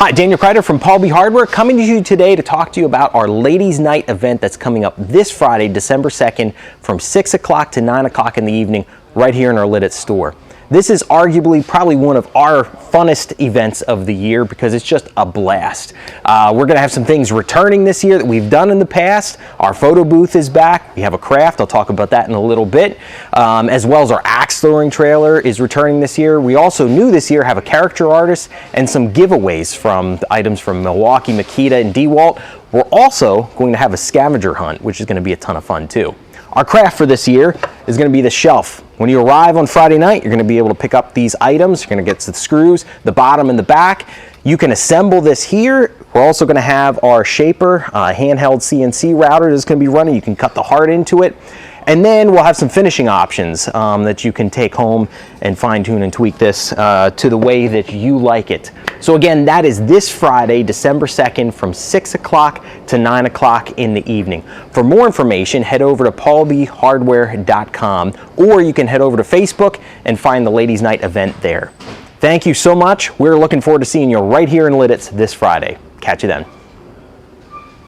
Hi, Daniel Kreider from PaulB Hardware coming to you today to talk to you about our Ladies Night event that's coming up this Friday, December 2nd from 6 o'clock to 9 o'clock in the evening right here in our Lititz store. This is arguably probably one of our funnest events of the year because it's just a blast. We're going to have some things returning this year that we've done in the past. Our photo booth is back. We have a craft. I'll talk about that in a little bit. As well as our axe throwing trailer is returning this year. We also new this year have a character artist and some giveaways from items from Milwaukee, Makita, and DeWalt. We're also going to have a scavenger hunt, which is going to be a ton of fun too. Our craft for this year is going to be the shelf. When you arrive on Friday night, you're going to be able to pick up these items. You're going to get the screws, the bottom and the back. You can assemble this here. We're also going to have our shaper, handheld CNC router that's going to be running. You can cut the heart into it. And then we'll have some finishing options that you can take home and fine tune and tweak this to the way that you like it. So again, that is this Friday, December 2nd from 6 o'clock to 9 o'clock in the evening. For more information, head over to paulbhardware.com or you can head over to Facebook and find the Ladies Night event there. Thank you so much. We're looking forward to seeing you right here in Lititz this Friday. Catch you then.